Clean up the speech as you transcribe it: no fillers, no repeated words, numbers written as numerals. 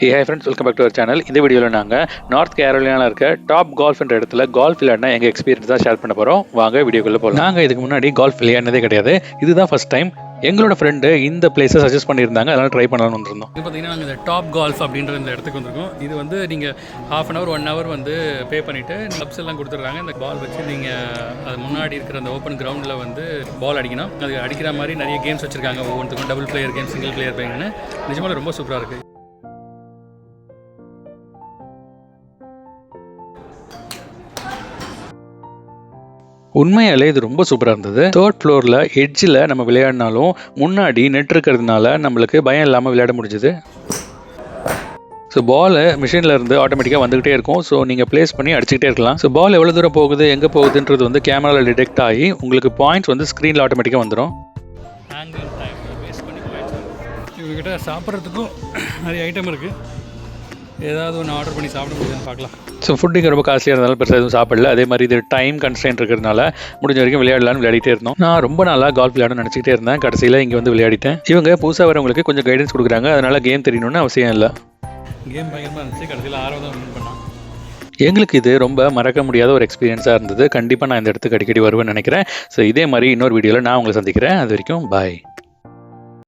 Hey hi friends, welcome back to our channel. இந்த வீடியோவில் நாங்கள் நார்த் கேரோலினாவில் இருக்க டாப் கால்ஃப்ன்ற இடத்துல கால்ஃப் விளையாடினா எங்கள் எக்ஸ்பீரியன்ஸ் தான் ஷேர் பண்ண போகிறோம். வாங்க வீடியோக்குள்ளே போகலாம். நாங்கள் இதுக்கு முன்னாடி கால்ஃப் விளையாடினதே கிடையாது. இதுதான் ஃபர்ஸ்ட் டைம். எங்களோட ஃப்ரெண்டு இந்த பிளேஸை சஜஸ்ட் பண்ணியிருந்தாங்க, அதனால் ட்ரை பண்ணலாம்னு வந்துருந்தோம். இது பார்த்தீங்கன்னா நாங்கள் இந்த டாப் கால்ஃப் அப்படின்ற இந்த இடத்துக்கு வந்திருக்கோம். இது வந்து நீங்கள் ½ அன் ஹவர் 1 ஹவர் வந்து பே பண்ணிவிட்டு கிளப்ஸ் எல்லாம் கொடுத்துட்றாங்க. இந்த பால் வச்சு நீங்கள் அது முன்னாடி இருக்கிற அந்த ஓப்பன் கிரவுண்டில் வந்து பால் அடிக்கணும். அது அடிக்கிற மாதிரி நிறைய கேம்ஸ் வச்சுருக்காங்க. ஒவ்வொன்றுக்கும் double player game, single player கேம்னு. நிஜமாக ரொம்ப சூப்பராக இருக்குது. உண்மையாலே இது ரொம்ப சூப்பராக இருந்தது. 3rd ஃப்ளோரில் எட்ஜில் நம்ம விளையாடினாலும் முன்னாடி நெட் இருக்கிறதுனால நம்மளுக்கு பயம் இல்லாமல் விளையாட முடிஞ்சுது. ஸோ பால் மிஷினில் இருந்து ஆட்டோமேட்டிக்காக வந்துகிட்டே இருக்கும். ஸோ நீங்கள் ப்ளேஸ் பண்ணி அடிச்சுக்கிட்டே இருக்கலாம். ஸோ பால் எவ்வளோ தூரம் போகுது, எங்கே போகுதுன்றது வந்து கேமராவில் டிடெக்ட் ஆகி உங்களுக்கு பாயிண்ட்ஸ் வந்து ஸ்க்ரீனில் ஆட்டோமேட்டிக்காக வந்துடும். இவங்ககிட்ட சாப்பிட்றதுக்கும் நிறைய ஐட்டம் இருக்குது. ஏதாவது ஒன்று ஆர்டர் பண்ணி சாப்பிட முடியுதுன்னு பார்க்கலாம். ஸோ ஃபுட்டுக்கு ரொம்ப காஸ்ட்லியாக இருந்தாலும் பெருசாக எதுவும் சாப்பிடல. அதே மாதிரி இது டைம் கன்ஸ்ட்ரெயின்ட் இருக்கிறதுனால முடிஞ்ச வரைக்கும் விளையாடிட்டே இருந்தோம். நான் ரொம்ப நாளாக கால்ஃப் விளையாட நினச்சிக்கிட்டே இருந்தேன். கடைசியில் இங்கே வந்து விளையாடிட்டேன். இவங்க புதுசாக வரவங்களுக்கு கொஞ்சம் கைடன்ஸ் கொடுக்குறாங்க. அதனால் கேம் தெரியணும்னு அவசியம் இல்லை. கேம் பயங்கரமாக இருந்துச்சு. கடைசியில் 6வது தான் வின் பண்ணான். எங்களுக்கு இது ரொம்ப மறக்க முடியாத ஒரு எக்ஸ்பீரியன்ஸாக இருந்தது. கண்டிப்பாக நான் இந்த இடத்துக்கு அடிக்கடி வருவேன்னு நினைக்கிறேன். ஸோ இதே மாதிரி இன்னொரு வீடியோவில் நான் உங்களை சந்திக்கிறேன். அது வரைக்கும் பாய்.